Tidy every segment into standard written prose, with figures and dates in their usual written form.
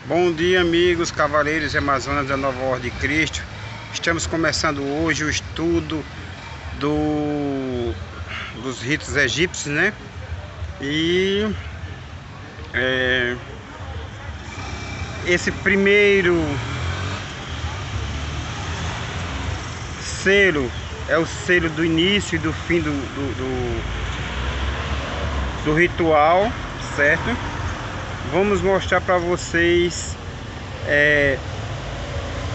Bom dia, amigos, cavaleiros e amazonas da Nova Ordem de Cristo. Estamos começando hoje o estudo dos ritos egípcios, né? E esse primeiro selo é o selo do início e do fim do ritual, certo? Vamos mostrar para vocês.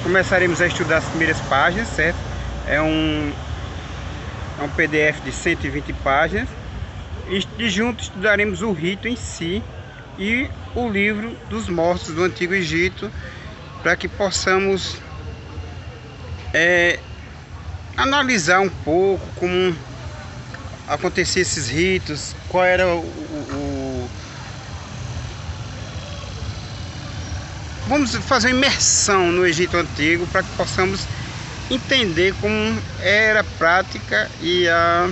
Começaremos a estudar as primeiras páginas, certo? É um PDF de 120 páginas. E juntos estudaremos o rito em si e o livro dos mortos do Antigo Egito, para que possamos analisar um pouco como aconteciam esses ritos, qual era Vamos fazer uma imersão no Egito Antigo para que possamos entender como era a prática e a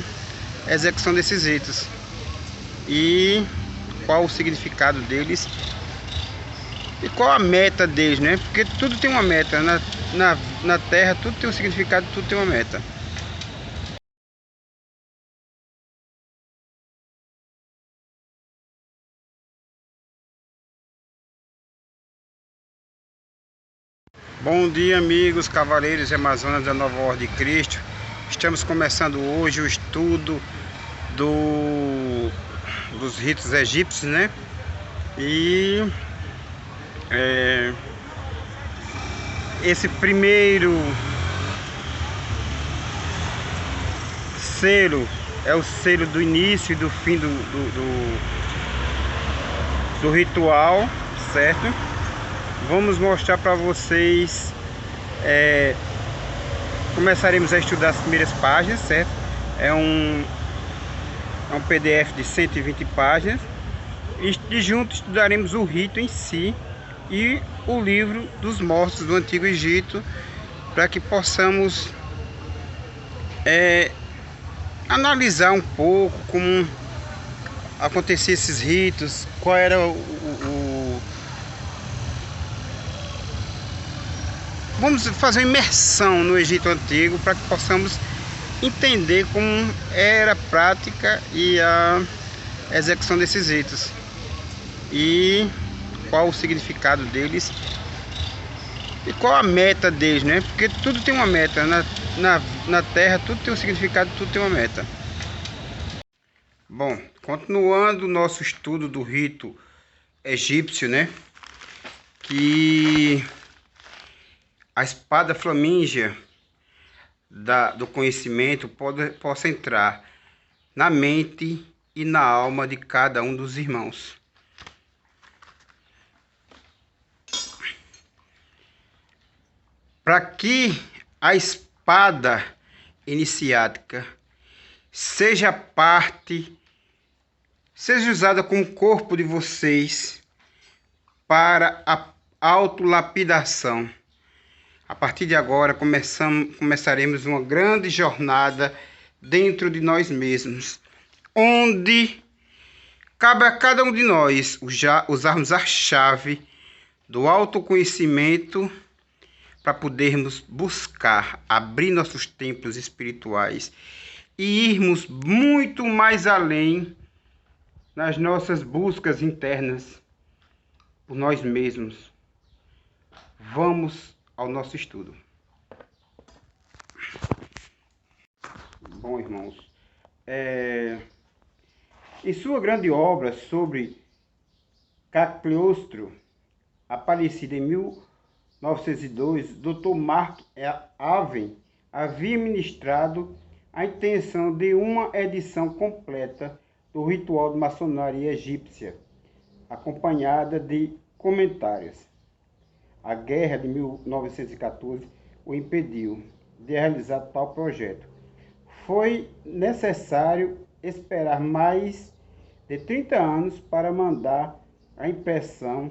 execução desses ritos e qual o significado deles e qual a meta deles, né? Porque tudo tem uma meta, na Terra tudo tem um significado, tudo tem uma meta. Bom dia, amigos, cavaleiros e amazonas da Nova Ordem de Cristo. Estamos começando hoje o estudo dos ritos egípcios, né? E esse primeiro selo é o selo do início e do fim do ritual, certo? Vamos mostrar para vocês. Começaremos a estudar as primeiras páginas, certo? É um PDF de 120 páginas. E juntos estudaremos o rito em si e o livro dos mortos do Antigo Egito, para que possamos analisar um pouco como aconteciam esses ritos, qual era Vamos fazer uma imersão no Egito Antigo para que possamos entender como era a prática e a execução desses ritos e qual o significado deles e qual a meta deles, né? Porque tudo tem uma meta, na Terra tudo tem um significado, tudo tem uma meta. Bom, continuando o nosso estudo do rito egípcio, né? Que a espada flamígea do conhecimento possa entrar na mente e na alma de cada um dos irmãos. Para que a espada iniciática seja usada como corpo de vocês para a autolapidação. A partir de agora começaremos uma grande jornada dentro de nós mesmos, onde cabe a cada um de nós usarmos a chave do autoconhecimento para podermos buscar, abrir nossos templos espirituais e irmos muito mais além nas nossas buscas internas por nós mesmos. Vamos ao nosso estudo. Bom, irmãos, em sua grande obra sobre Cagliostro, aparecida em 1902, Dr. Mark Aven havia ministrado a intenção de uma edição completa do ritual de maçonaria egípcia, acompanhada de comentários. A guerra de 1914 o impediu de realizar tal projeto. Foi necessário esperar mais de 30 anos para mandar à impressão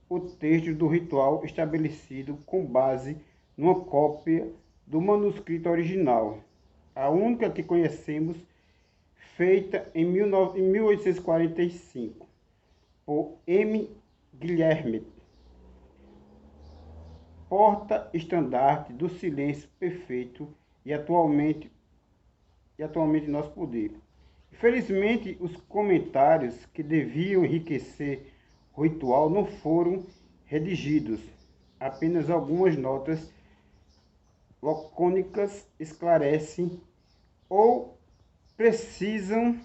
o texto do ritual estabelecido com base numa cópia do manuscrito original, a única que conhecemos, feita em 1845, por M. Guilherme, porta-estandarte do silêncio perfeito e atualmente em nosso poder. Infelizmente, os comentários que deviam enriquecer o ritual não foram redigidos. Apenas algumas notas lacônicas esclarecem ou precisam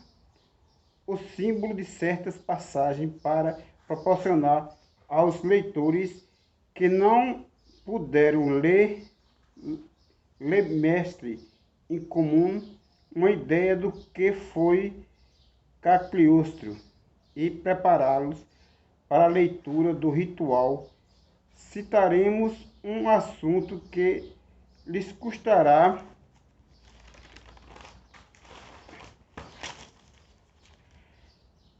o símbolo de certas passagens para proporcionar aos leitores que não puderam ler mestre em comum uma ideia do que foi Cagliostro e prepará-los para a leitura do ritual. Citaremos um assunto que lhes custará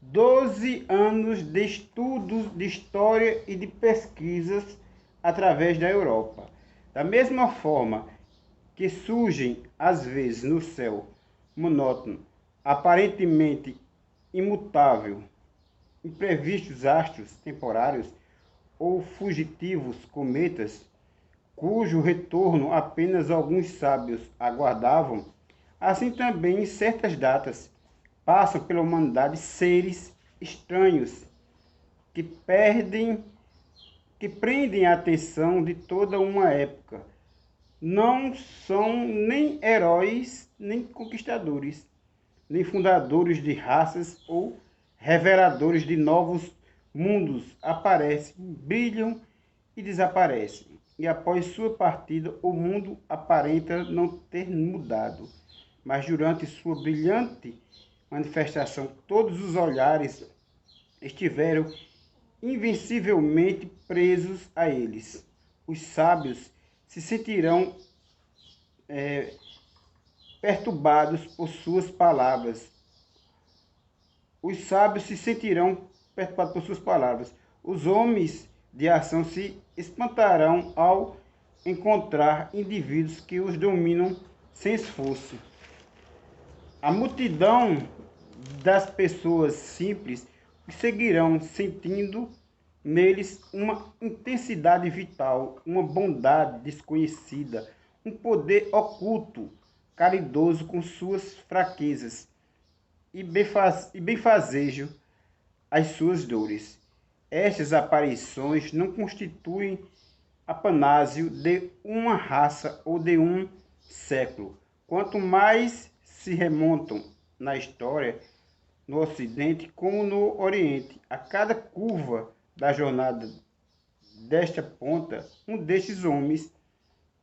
12 anos de estudos de história e de pesquisas através da Europa. Da mesma forma que surgem, às vezes, no céu monótono, aparentemente imutável, imprevistos astros temporários ou fugitivos cometas, cujo retorno apenas alguns sábios aguardavam, assim também em certas datas passam pela humanidade seres estranhos que prendem a atenção de toda uma época. Não são nem heróis, nem conquistadores, nem fundadores de raças ou reveladores de novos mundos. Aparecem, brilham e desaparecem. E após sua partida, o mundo aparenta não ter mudado. Mas durante sua brilhante manifestação, todos os olhares estiveram invencivelmente presos a eles. Os sábios se sentirão perturbados por suas palavras. Os sábios se sentirão perturbados por suas palavras. Os homens de ação se espantarão ao encontrar indivíduos que os dominam sem esforço. A multidão das pessoas simples os seguirão, sentindo neles uma intensidade vital, uma bondade desconhecida, um poder oculto, caridoso com suas fraquezas e benfazejo às suas dores. Estas aparições não constituem apanásio de uma raça ou de um século. Quanto mais se remontam na história, no Ocidente como no Oriente, a cada curva da jornada desta ponta, um destes homens,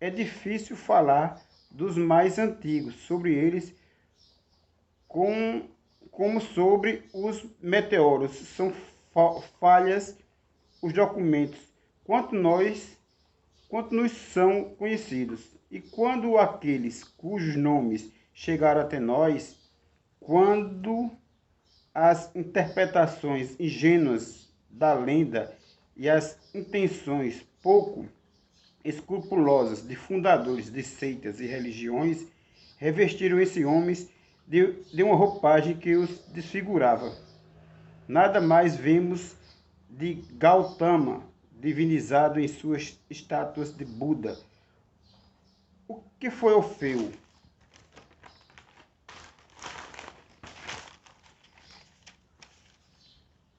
é difícil falar dos mais antigos, sobre eles como sobre os meteoros. São falhas os documentos, quanto nos são conhecidos. E quando aqueles cujos nomes chegaram até nós, quando as interpretações ingênuas da lenda e as intenções pouco escrupulosas de fundadores de seitas e religiões revestiram esses homens de uma roupagem que os desfigurava. Nada mais vemos de Gautama, divinizado em suas estátuas de Buda. O que foi Orfeu?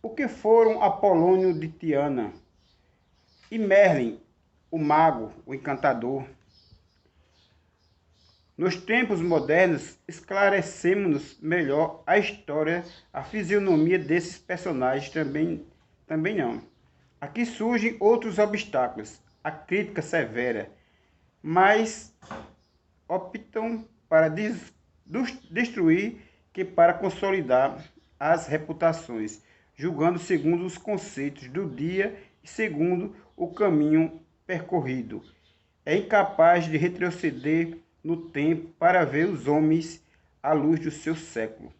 O que foram Apolônio de Tiana e Merlin, o mago, o encantador? Nos tempos modernos, esclarecemos melhor a história, a fisionomia desses personagens também não. Aqui surgem outros obstáculos, a crítica severa, mas optam para destruir que para consolidar as reputações, julgando segundo os conceitos do dia e segundo o caminho percorrido. É incapaz de retroceder no tempo para ver os homens à luz do seu século.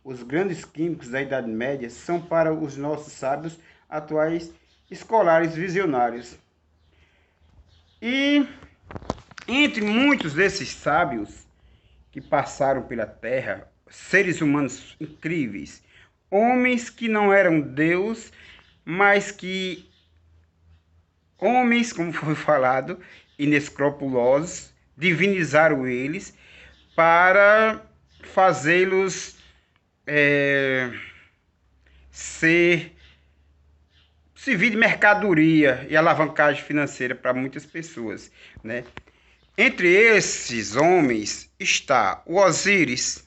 Os grandes químicos da Idade Média são para os nossos sábios atuais escolares visionários. E entre muitos desses sábios que passaram pela Terra, seres humanos incríveis, homens que não eram Deus, mas que homens, como foi falado, inescrupulosos, divinizaram eles para fazê-los servir de mercadoria e alavancagem financeira para muitas pessoas, né? Entre esses homens está o Osíris,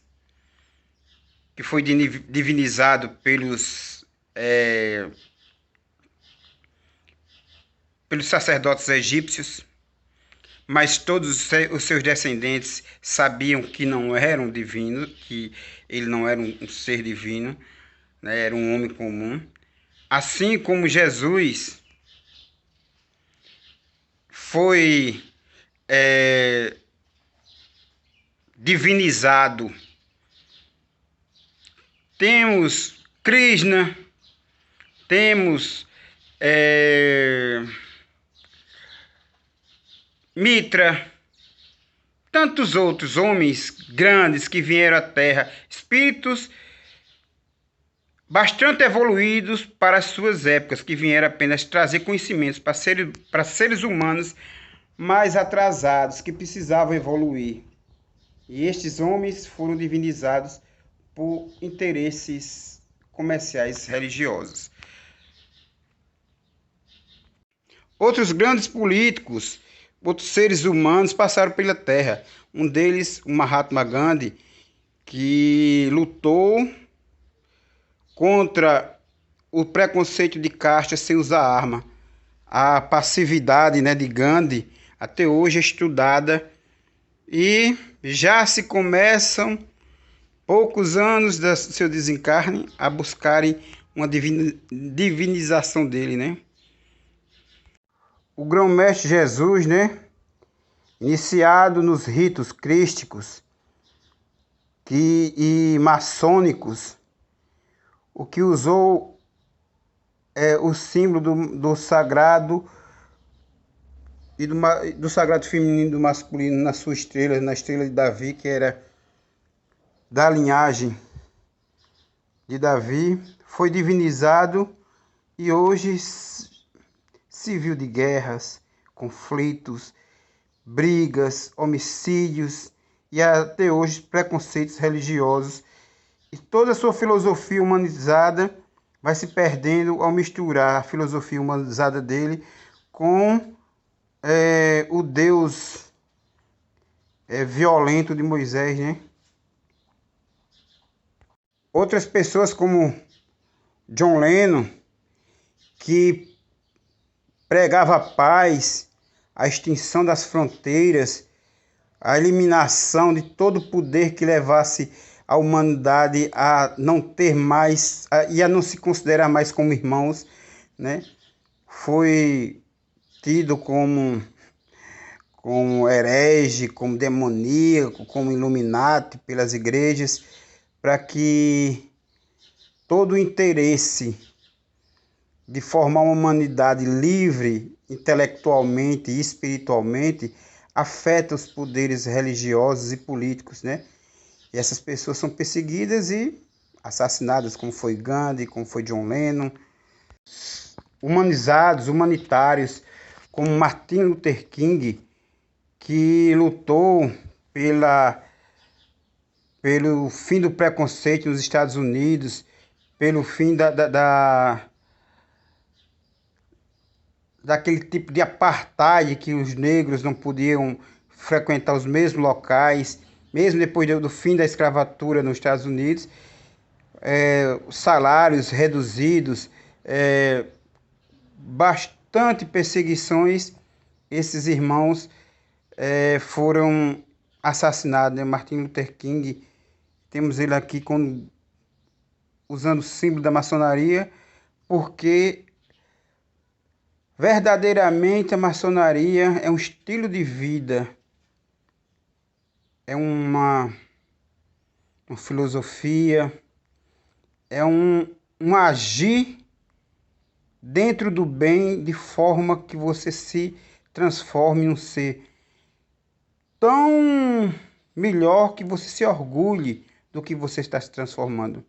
que foi divinizado pelos sacerdotes egípcios, mas todos os seus descendentes sabiam que não era um divino, que ele não era um ser divino, né? Era um homem comum. Assim como Jesus foi divinizado, temos Krishna, temos Mitra, tantos outros homens grandes que vieram à Terra, espíritos bastante evoluídos para as suas épocas, que vieram apenas trazer conhecimentos para seres humanos mais atrasados, que precisavam evoluir. E estes homens foram divinizados por interesses comerciais religiosos. Outros grandes políticos, outros seres humanos passaram pela Terra. Um deles, o Mahatma Gandhi, que lutou contra o preconceito de casta sem usar arma. A passividade, né, de Gandhi até hoje é estudada e já se começam, poucos anos do seu desencarne, a buscarem uma divinização dele, né? O grão-mestre Jesus, né, iniciado nos ritos crísticos e maçônicos, o que usou o símbolo do sagrado e do sagrado feminino e do masculino na sua estrela, na estrela de Davi, que era da linhagem de Davi, foi divinizado e hoje civil de guerras, conflitos, brigas, homicídios e até hoje preconceitos religiosos. E toda a sua filosofia humanizada vai se perdendo ao misturar a filosofia humanizada dele com o Deus violento de Moisés, né? Outras pessoas como John Lennon, que pregava a paz, a extinção das fronteiras, a eliminação de todo poder que levasse a humanidade a não ter mais e a não se considerar mais como irmãos, né? Foi tido como herege, como demoníaco, como Illuminati pelas igrejas, para que todo o interesse de formar uma humanidade livre intelectualmente e espiritualmente afeta os poderes religiosos e políticos, né? E essas pessoas são perseguidas e assassinadas, como foi Gandhi, como foi John Lennon. Humanizados, humanitários, como Martin Luther King, que lutou pelo fim do preconceito nos Estados Unidos, pelo fim daquele tipo de apartheid que os negros não podiam frequentar os mesmos locais, mesmo depois do fim da escravatura nos Estados Unidos, salários reduzidos, bastante perseguições. Esses irmãos foram assassinados, né? Martin Luther King, temos ele aqui usando o símbolo da maçonaria, porque verdadeiramente a maçonaria é um estilo de vida, é uma filosofia, é um agir dentro do bem, de forma que você se transforme em um ser tão melhor que você se orgulhe do que você está se transformando.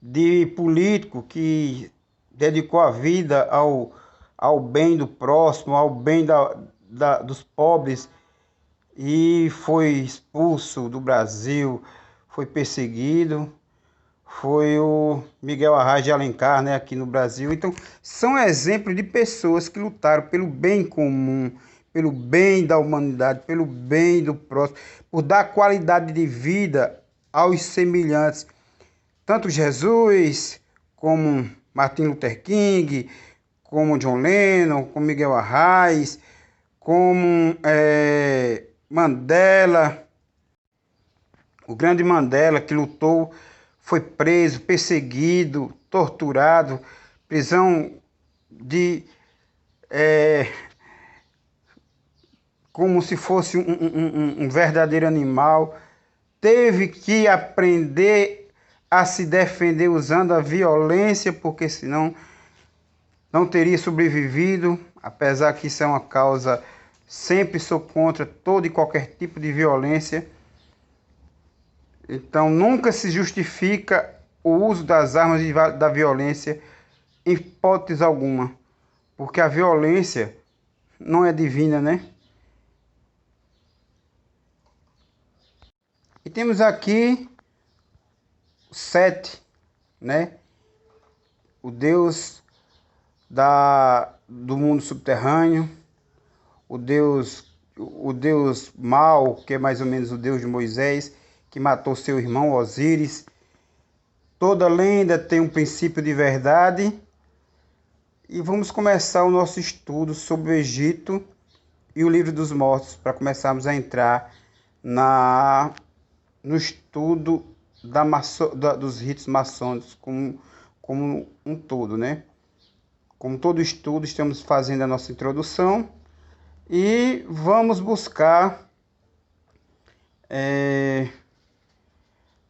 De político que dedicou a vida ao ao bem do próximo, ao bem dos pobres, e foi expulso do Brasil, foi perseguido. Foi o Miguel Arraes de Alencar, né, aqui no Brasil. Então, são exemplos de pessoas que lutaram pelo bem comum, pelo bem da humanidade, pelo bem do próximo, por dar qualidade de vida aos semelhantes. Tanto Jesus, como Martin Luther King, como John Lennon, como Miguel Arraes, como Mandela, o grande Mandela, que lutou, foi preso, perseguido, torturado, prisão de como se fosse um verdadeiro animal. Teve que aprender a se defender usando a violência, porque senão não teria sobrevivido. Apesar que isso é uma causa, sempre sou contra todo e qualquer tipo de violência. Então, nunca se justifica o uso das armas e da violência, em hipótese alguma, porque a violência não é divina, né? E temos aqui Sete, né? O deus do mundo subterrâneo, o deus Mau, que é mais ou menos o deus de Moisés, que matou seu irmão Osíris. Toda lenda tem um princípio de verdade. E vamos começar o nosso estudo sobre o Egito e o Livro dos Mortos, para começarmos a entrar no estudo dos ritos maçônicos como um todo, né? Como todo estudo, estamos fazendo a nossa introdução e vamos buscar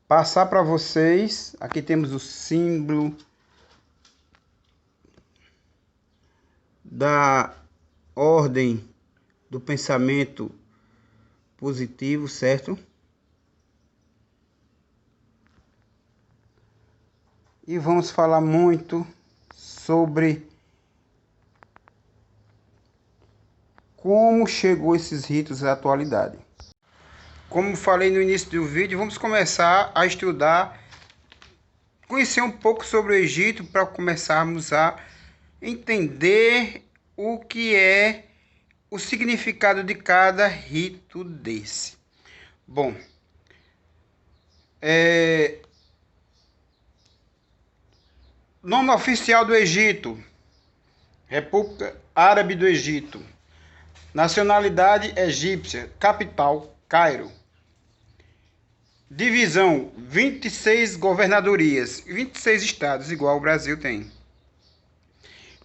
passar para vocês. Aqui temos o símbolo da ordem do pensamento positivo, certo? E vamos falar muito sobre como chegou esses ritos à atualidade. Como falei no início do vídeo, vamos começar a estudar, conhecer um pouco sobre o Egito, para começarmos a entender o que é o significado de cada rito desse. Bom, nome oficial do Egito: República Árabe do Egito. Nacionalidade egípcia. Capital: Cairo. Divisão: 26 governadorias, 26 estados, igual o Brasil tem.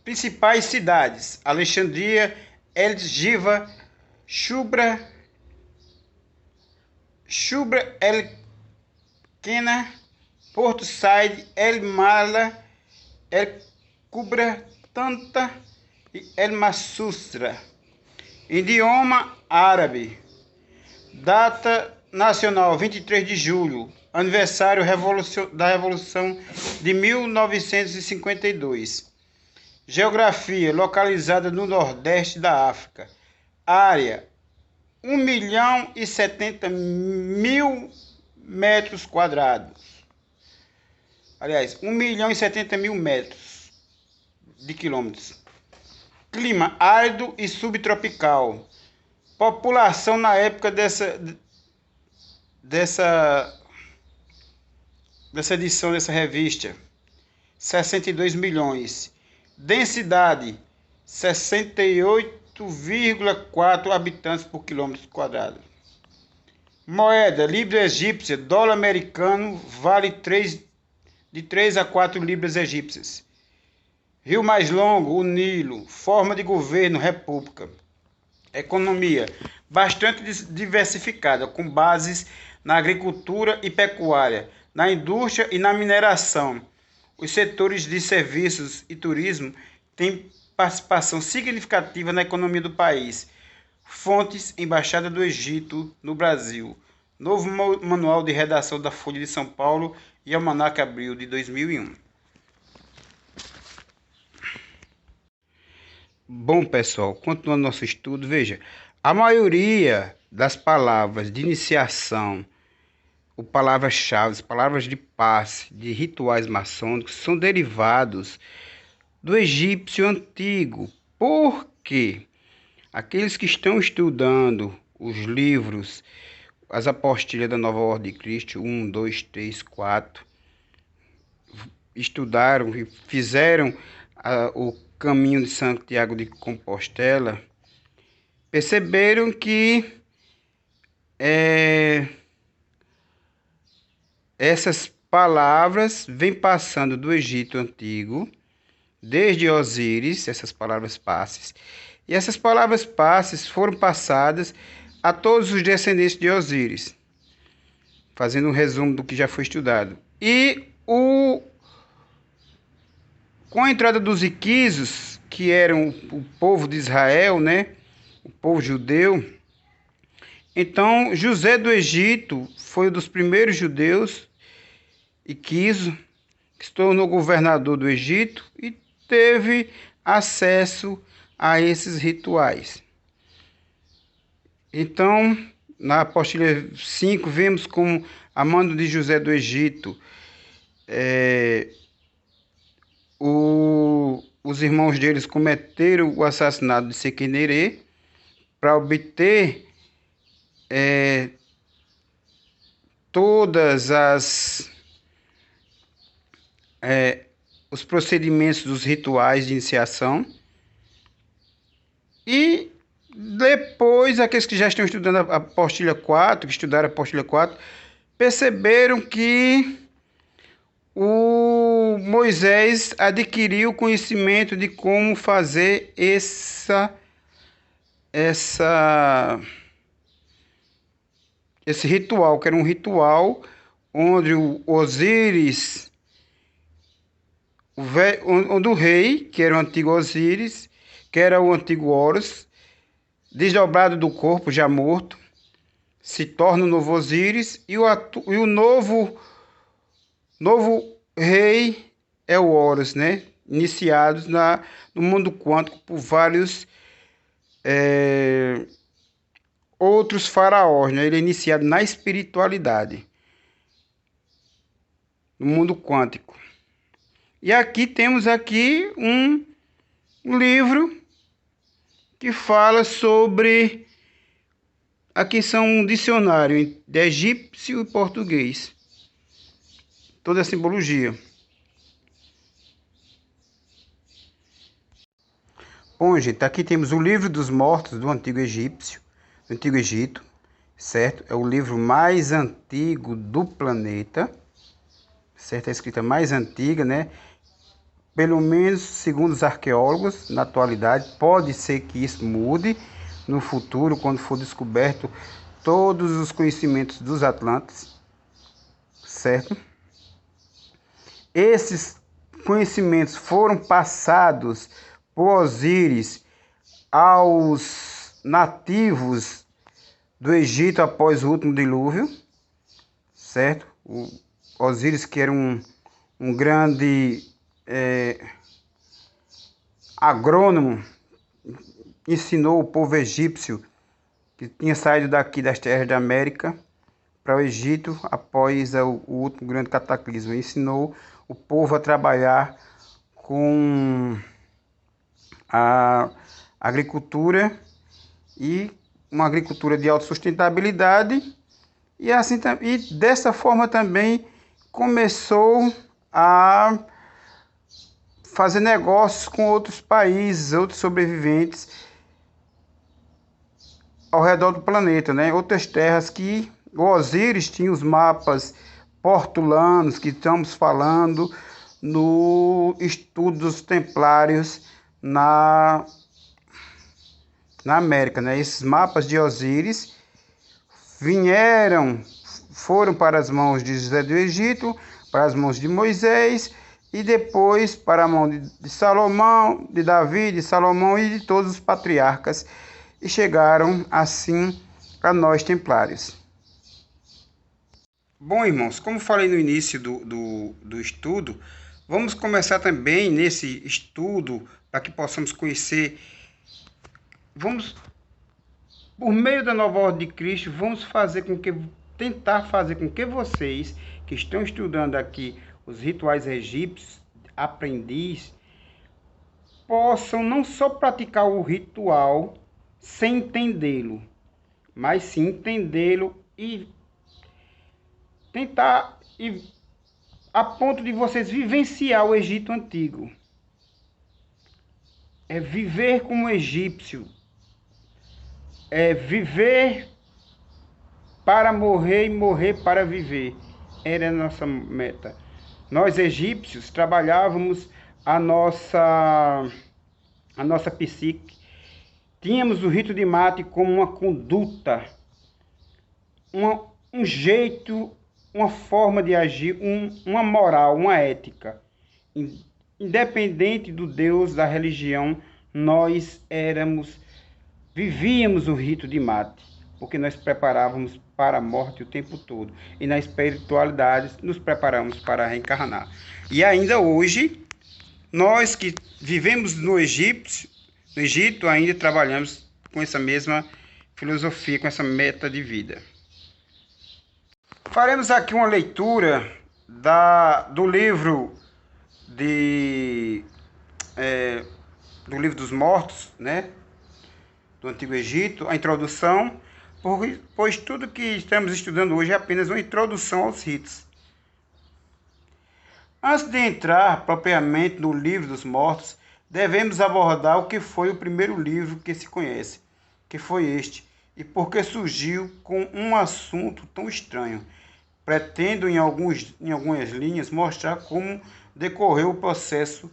Principais cidades: Alexandria, El-Giva, Shubra El-Kena, Porto Said, El-Mala, El-Kubra, Tanta e El-Masustra. Idioma: árabe. Data nacional: 23 de julho. Aniversário da Revolução de 1952. Geografia: localizada no nordeste da África. Área: 1.070.000 metros quadrados. Aliás, 1.070.000 metros de quilômetros. Clima: árido e subtropical. População na época dessa edição dessa revista: 62 milhões. Densidade: 68,4 habitantes por quilômetro quadrado. Moeda: libra egípcia. Dólar americano vale de 3 a 4 libras egípcias. Rio mais longo: o Nilo. Forma de governo: república. Economia: bastante diversificada, com bases na agricultura e pecuária, na indústria e na mineração. Os setores de serviços e turismo têm participação significativa na economia do país. Fontes: Embaixada do Egito no Brasil. Novo Manual de Redação da Folha de São Paulo e Almanac Abril de 2001. Bom, pessoal, continuando nosso estudo, veja, a maioria das palavras de iniciação, ou palavras-chave, palavras de passe, de rituais maçônicos, são derivados do egípcio antigo. Por quê? Aqueles que estão estudando os livros, as apostilhas da Nova Ordem de Cristo, 1, 2, 3, 4, estudaram e fizeram o caminho de Santiago de Compostela, perceberam que essas palavras vêm passando do Egito Antigo, desde Osíris, essas palavras passes, e essas palavras passes foram passadas a todos os descendentes de Osíris, fazendo um resumo do que já foi estudado. Com a entrada dos iquisos, que eram o povo de Israel, né, o povo judeu, então José do Egito foi um dos primeiros judeus, iquiso, que se tornou governador do Egito e teve acesso a esses rituais. Então, na apostila 5, vemos como, a mando de José do Egito, os irmãos deles cometeram o assassinato de Sequenerê para obter todas os procedimentos dos rituais de iniciação. E depois, aqueles que já estão estudando a apostila 4, que estudaram a apostila 4, perceberam que o Moisés adquiriu conhecimento de como fazer esse ritual, que era um ritual onde o Osíris, onde o rei, que era o antigo Osíris, que era o antigo Horus, desdobrado do corpo já morto, se torna o novo Osíris, e o novo rei é o Horus, né? Iniciados no mundo quântico por vários outros faraós, né? Ele é iniciado na espiritualidade, no mundo quântico. E aqui temos um livro que fala sobre, aqui são um dicionário de egípcio e português, toda a simbologia. Bom, gente, aqui temos o livro dos mortos do Antigo Egito, certo? É o livro mais antigo do planeta, certo? É a escrita mais antiga, né? Pelo menos, segundo os arqueólogos, na atualidade, pode ser que isso mude no futuro, quando for descoberto todos os conhecimentos dos Atlantes, certo? Esses conhecimentos foram passados por Osíris aos nativos do Egito após o último dilúvio, certo? O Osíris, que era um grande agrônomo, ensinou o povo egípcio, que tinha saído daqui das terras da América para o Egito após o último grande cataclismo. Ensinou o povo a trabalhar com a agricultura, e uma agricultura de autossustentabilidade, e dessa forma também começou a fazer negócios com outros países, outros sobreviventes ao redor do planeta, né? Outras terras que o Osíris tinha os mapas portulanos que estamos falando no estudo dos templários na América, né? Esses mapas de Osíris foram para as mãos de José do Egito, para as mãos de Moisés, e depois para a mão de Salomão, de Davi, de Salomão e de todos os patriarcas, e chegaram assim a nós templários. Bom, irmãos, como falei no início do estudo, vamos começar também nesse estudo para que possamos conhecer vamos, por meio da nova ordem de Cristo, vamos tentar fazer com que vocês que estão estudando aqui os rituais egípcios, aprendiz, possam não só praticar o ritual sem entendê-lo, mas sim entendê-lo e tentar a ponto de vocês vivenciar o Egito antigo. É viver como egípcio. É viver para morrer e morrer para viver. Era a nossa meta. Nós egípcios trabalhávamos a nossa psique. Tínhamos o rito de mate como uma conduta, um jeito, uma forma de agir, uma moral, uma ética. Independente do Deus, da religião, nós vivíamos o rito de mate, porque nós preparávamos para a morte o tempo todo. E na espiritualidade nos preparamos para reencarnar. E ainda hoje, nós que vivemos no Egito, ainda trabalhamos com essa mesma filosofia, com essa meta de vida. Faremos aqui uma leitura do livro do livro dos mortos, né? Do Antigo Egito, a introdução, pois tudo que estamos estudando hoje é apenas uma introdução aos ritos. Antes de entrar propriamente no livro dos mortos, devemos abordar o que foi o primeiro livro que se conhece, que foi este, e por que surgiu com um assunto tão estranho. Pretendo, em algumas linhas, mostrar como decorreu o processo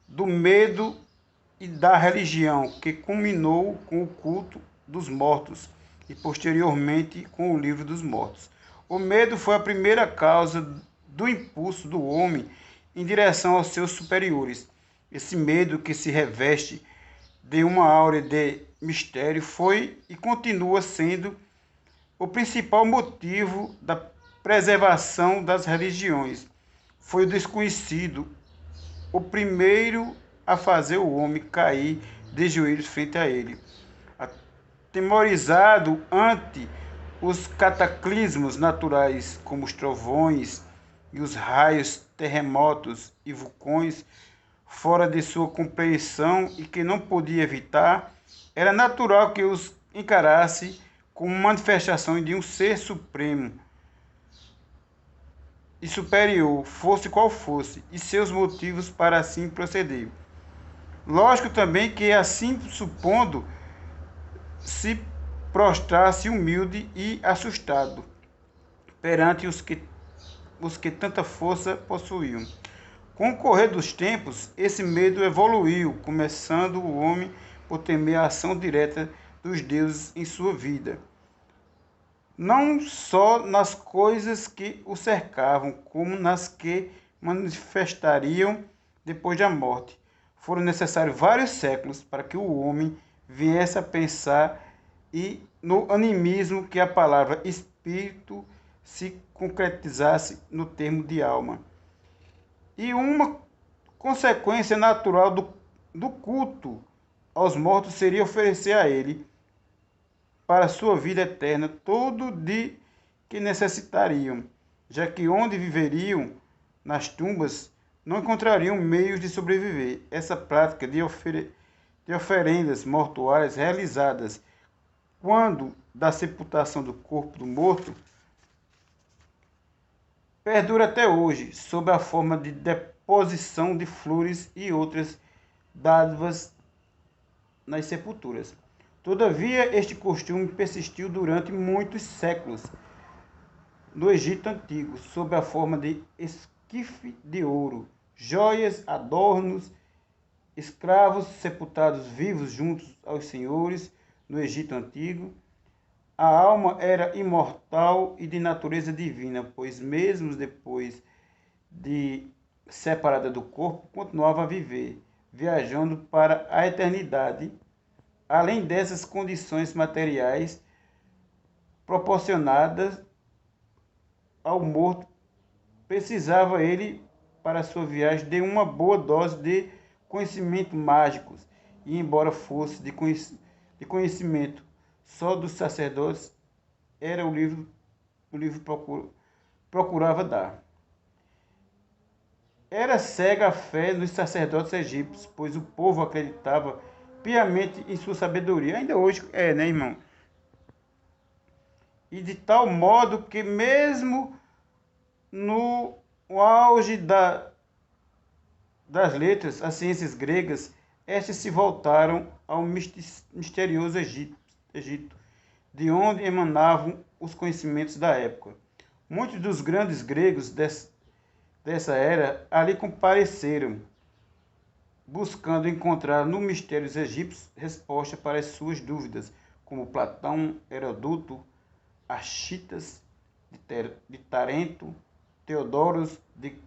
do medo e da religião, que culminou com o culto dos mortos e, posteriormente, com o livro dos mortos. O medo foi a primeira causa do impulso do homem em direção aos seus superiores. Esse medo, que se reveste de uma áurea de mistério, foi e continua sendo o principal motivo da preservação das religiões. Foi o desconhecido o primeiro a fazer o homem cair de joelhos frente a ele. Atemorizado ante os cataclismos naturais, como os trovões e os raios, terremotos e vulcões, fora de sua compreensão e que não podia evitar, era natural que os encarasse como manifestação de um ser supremo e superior, fosse qual fosse, e seus motivos para assim proceder. Lógico também que, assim supondo, se prostrasse humilde e assustado perante os que tanta força possuíam. Com o correr dos tempos, esse medo evoluiu, começando o homem por temer a ação direta dos deuses em sua vida, não só nas coisas que o cercavam, como nas que manifestariam depois da morte. Foram necessários vários séculos para que o homem viesse a pensar e no animismo que a palavra espírito se concretizasse no termo de alma. E uma consequência natural do culto aos mortos seria oferecer a ele, para a sua vida eterna, tudo de que necessitariam, já que onde viveriam, nas tumbas, não encontrariam meios de sobreviver. Essa prática de oferendas mortuárias realizadas quando da sepultação do corpo do morto perdura até hoje, sob a forma de deposição de flores e outras dádivas nas sepulturas. Todavia, este costume persistiu durante muitos séculos no Egito Antigo, sob a forma de esquife de ouro, joias, adornos, escravos sepultados vivos juntos aos senhores no Egito Antigo. A alma era imortal e de natureza divina, pois mesmo depois de separada do corpo, continuava a viver, viajando para a eternidade. Além dessas condições materiais proporcionadas ao morto, precisava ele, para sua viagem, de uma boa dose de conhecimentos mágicos, e embora fosse de conhecimento só dos sacerdotes era o livro procurava dar. Era cega a fé dos sacerdotes egípcios, pois o povo acreditava piamente em sua sabedoria. Ainda hoje né, irmão? E de tal modo que mesmo no auge das letras, as ciências gregas, estas se voltaram ao misterioso Egito, de onde emanavam os conhecimentos da época. Muitos dos grandes gregos dessa era ali compareceram, buscando encontrar no mistérios egípcios resposta para as suas dúvidas, como Platão, Heródoto, Architas de Tarento, Teodoros de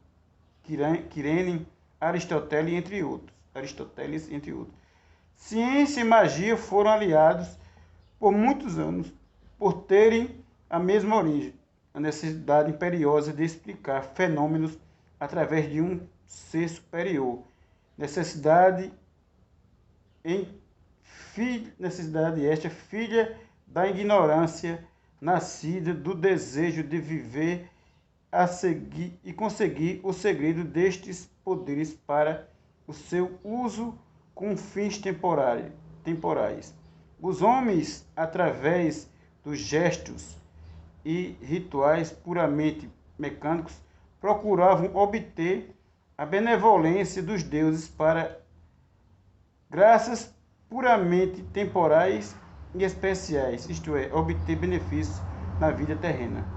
Cirene, Aristóteles, entre outros. Ciência e magia foram aliados por muitos anos, por terem a mesma origem, a necessidade imperiosa de explicar fenômenos através de um ser superior. Necessidade esta filha da ignorância, nascida do desejo de viver a seguir e conseguir o segredo destes poderes para o seu uso com fins temporais. Os homens, através dos gestos e rituais puramente mecânicos, procuravam obter a benevolência dos deuses para graças puramente temporais e especiais, isto é, obter benefícios na vida terrena.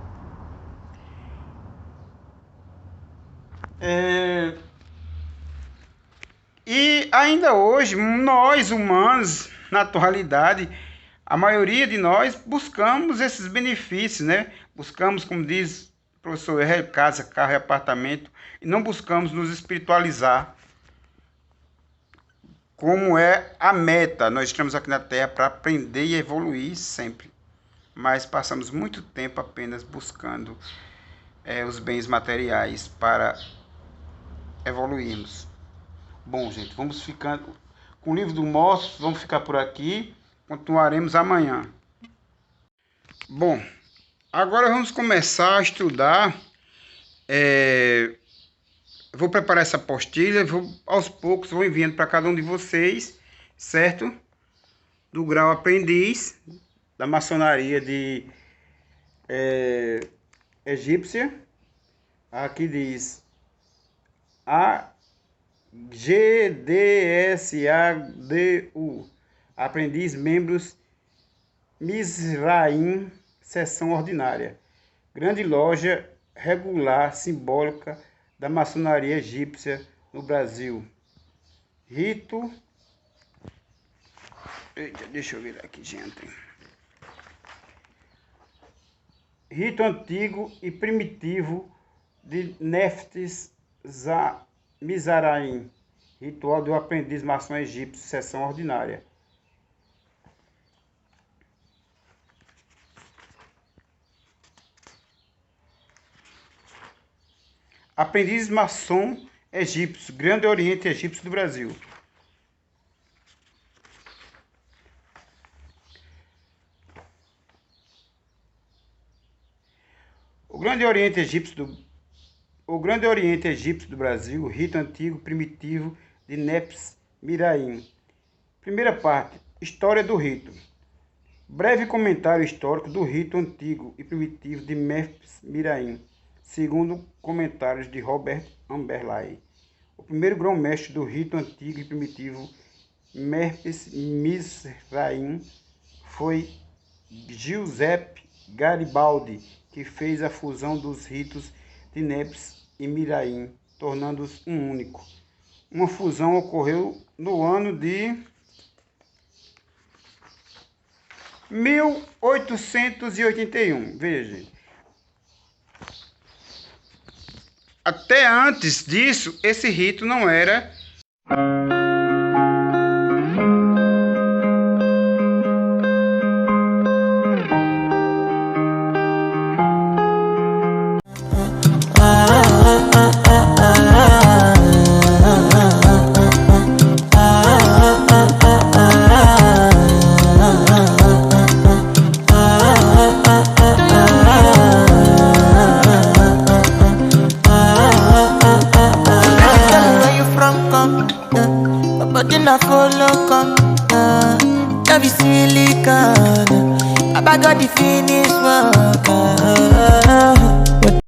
E ainda hoje, nós humanos, na atualidade, a maioria de nós buscamos esses benefícios, né? Buscamos, como diz o professor, casa, carro e apartamento, e não buscamos nos espiritualizar, como é a meta. Nós estamos aqui na Terra para aprender e evoluir sempre, mas passamos muito tempo apenas buscando os bens materiais para evoluirmos. Bom, gente, vamos ficando com o livro do Morpheus, vamos ficar por aqui, continuaremos amanhã. Bom, agora vamos começar a estudar. Vou preparar essa apostila, aos poucos vou enviando para cada um de vocês, certo? Do grau aprendiz da maçonaria de egípcia. Aqui diz GDSADU, aprendiz membros Mizraim, seção ordinária, grande loja regular simbólica da maçonaria egípcia no Brasil. Rito. Eita, deixa eu virar aqui, gente. Rito antigo e primitivo de Neftis Mizraim, ritual do aprendiz maçom egípcio, seção ordinária. Aprendiz maçom egípcio, Grande Oriente Egípcio do Brasil. O Grande Oriente Egípcio do Brasil, rito antigo primitivo de Neftis Mizraim. Primeira parte, história do rito. Breve comentário histórico do rito antigo e primitivo de Neftis Mizraim, segundo comentários de Robert Amberley. O primeiro grão-mestre do rito antigo e primitivo Neftis Mizraim foi Giuseppe Garibaldi, que fez a fusão dos ritos de Neftis e Mizraim, tornando-os um único. Uma fusão ocorreu no ano de 1881. Veja, gente. Até antes disso, esse rito não era come. Don't be silicon. I got the finish work.